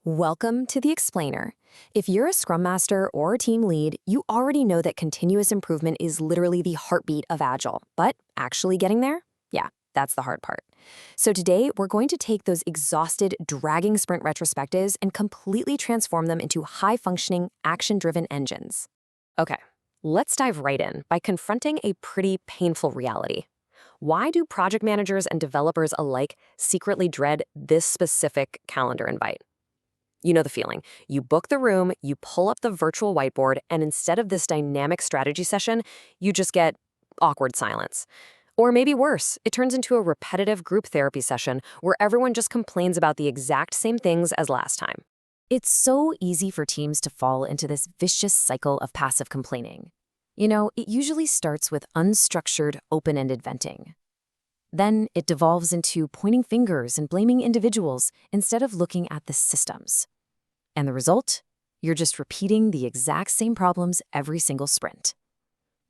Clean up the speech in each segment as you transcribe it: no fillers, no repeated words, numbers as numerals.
Welcome to the Explainer. If you're a Scrum Master or a team lead, you already know that continuous improvement is literally the heartbeat of Agile. But actually getting there? Yeah, that's the hard part. So today, we're going to take those exhausted, dragging sprint retrospectives and completely transform them into high-functioning, action-driven engines. Okay, let's dive right in by confronting a pretty painful reality. Why do project managers and developers alike secretly dread this specific calendar invite? You know the feeling. You book the room, you pull up the virtual whiteboard, and instead of this dynamic strategy session, you just get awkward silence. Or maybe worse, it turns into a repetitive group therapy session where everyone just complains about the exact same things as last time. It's so easy for teams to fall into this vicious cycle of passive complaining. It usually starts with unstructured, open-ended venting. Then it devolves into pointing fingers and blaming individuals instead of looking at the systems. And the result? You're just repeating the exact same problems every single sprint.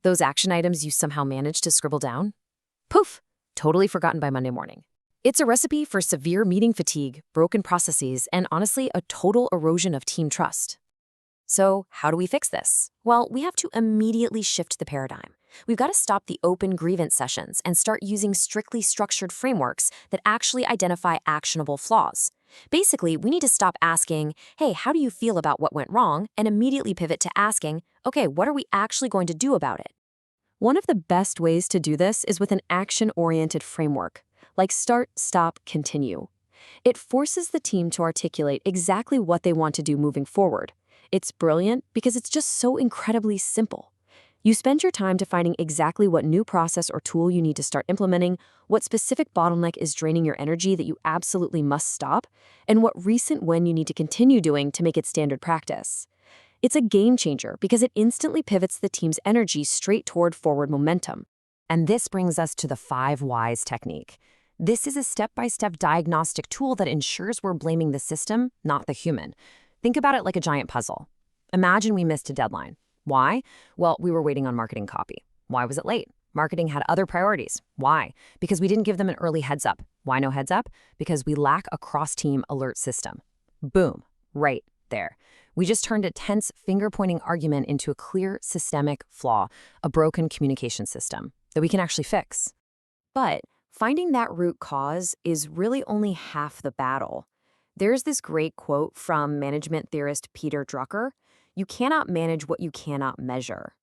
Those action items you somehow managed to scribble down? Poof! Totally forgotten by Monday morning. It's a recipe for severe meeting fatigue, broken processes, and honestly, a total erosion of team trust. So how do we fix this? Well, we have to immediately shift the paradigm. We've got to stop the open grievance sessions and start using strictly structured frameworks that actually identify actionable flaws. Basically, we need to stop asking, hey, how do you feel about what went wrong, and immediately pivot to asking, okay, what are we actually going to do about it? One of the best ways to do this is with an action-oriented framework, like start, stop, continue. It forces the team to articulate exactly what they want to do moving forward. It's brilliant because it's just so incredibly simple. You spend your time defining exactly what new process or tool you need to start implementing, what specific bottleneck is draining your energy that you absolutely must stop, and what recent win you need to continue doing to make it standard practice. It's a game changer because it instantly pivots the team's energy straight toward forward momentum. And this brings us to the 5 whys technique. This is a step-by-step diagnostic tool that ensures we're blaming the system, not the human. Think about it like a giant puzzle. Imagine we missed a deadline. Why? Well, we were waiting on marketing copy. Why was it late? Marketing had other priorities. Why? Because we didn't give them an early heads up. Why no heads up? Because we lack a cross-team alert system. Boom, right there. We just turned a tense finger-pointing argument into a clear systemic flaw, a broken communication system that we can actually fix. But finding that root cause is really only half the battle. There's this great quote from management theorist Peter Drucker: "You cannot manage what you cannot measure."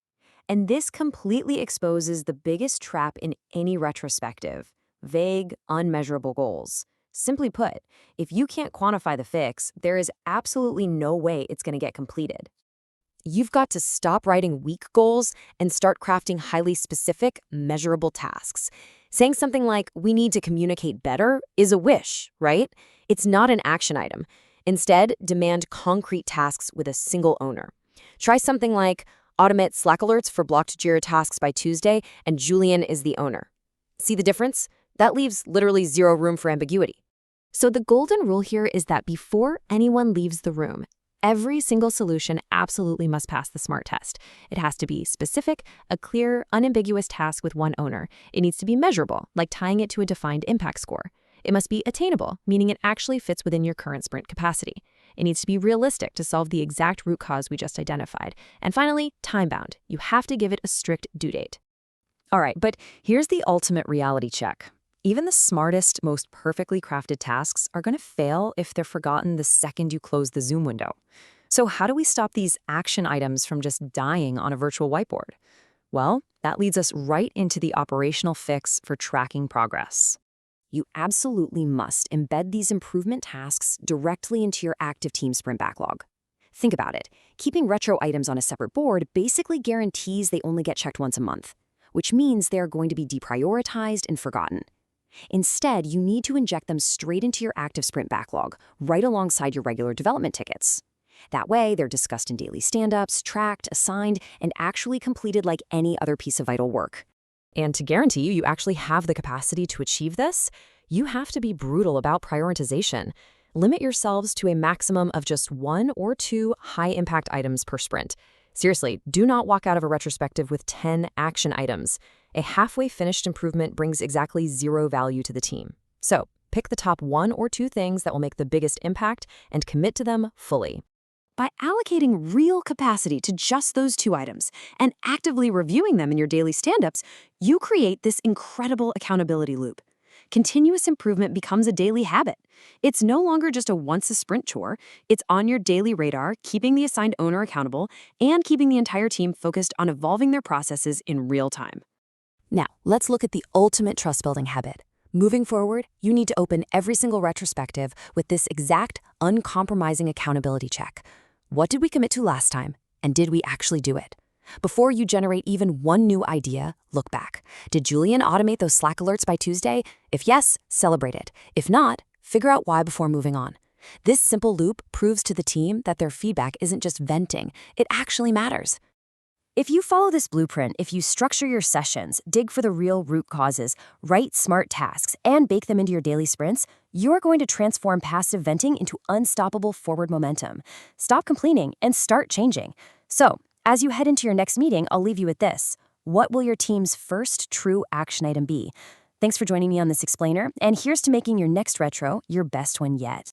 And this completely exposes the biggest trap in any retrospective: vague, unmeasurable goals. Simply put, if you can't quantify the fix, there is absolutely no way it's going to get completed. You've got to stop writing weak goals and start crafting highly specific, measurable tasks. Saying something like, "we need to communicate better," is a wish, right? It's not an action item. Instead, demand concrete tasks with a single owner. Try something like, "automate Slack alerts for blocked Jira tasks by Tuesday, and Julian is the owner." See the difference? That leaves literally zero room for ambiguity. So the golden rule here is that before anyone leaves the room, every single solution absolutely must pass the SMART test. It has to be specific, a clear, unambiguous task with one owner. It needs to be measurable, like tying it to a defined impact score. It must be attainable, meaning it actually fits within your current sprint capacity. It needs to be realistic to solve the exact root cause we just identified. And finally, time-bound. You have to give it a strict due date. All right, but here's the ultimate reality check. Even the smartest, most perfectly crafted tasks are going to fail if they're forgotten the second you close the Zoom window. So how do we stop these action items from just dying on a virtual whiteboard? Well, that leads us right into the operational fix for tracking progress. You absolutely must embed these improvement tasks directly into your active team sprint backlog. Think about it. Keeping retro items on a separate board basically guarantees they only get checked once a month, which means they are going to be deprioritized and forgotten. Instead, you need to inject them straight into your active sprint backlog, right alongside your regular development tickets. That way, they're discussed in daily stand-ups, tracked, assigned, and actually completed like any other piece of vital work. And to guarantee you actually have the capacity to achieve this, you have to be brutal about prioritization. Limit yourselves to a maximum of just 1 or 2 high-impact items per sprint. Seriously, do not walk out of a retrospective with 10 action items. A halfway finished improvement brings exactly 0 value to the team. So, Pick the top 1 or 2 things that will make the biggest impact and commit to them fully. By allocating real capacity to just those 2 items and actively reviewing them in your daily stand-ups, you create this incredible accountability loop. Continuous improvement becomes a daily habit. It's no longer just a once-a-sprint chore. It's on your daily radar, keeping the assigned owner accountable and keeping the entire team focused on evolving their processes in real time. Now, let's look at the ultimate trust-building habit. Moving forward, you need to open every single retrospective with this exact, uncompromising accountability check. What did we commit to last time, and did we actually do it? Before you generate even one new idea, look back. Did Julian automate those Slack alerts by Tuesday? If yes, celebrate it. If not, figure out why before moving on. This simple loop proves to the team that their feedback isn't just venting, it actually matters. If you follow this blueprint, if you structure your sessions, dig for the real root causes, write smart tasks, and bake them into your daily sprints, you're going to transform passive venting into unstoppable forward momentum. Stop complaining and start changing. So, as you head into your next meeting, I'll leave you with this. What will your team's first true action item be? Thanks for joining me on this explainer, and here's to making your next retro your best one yet.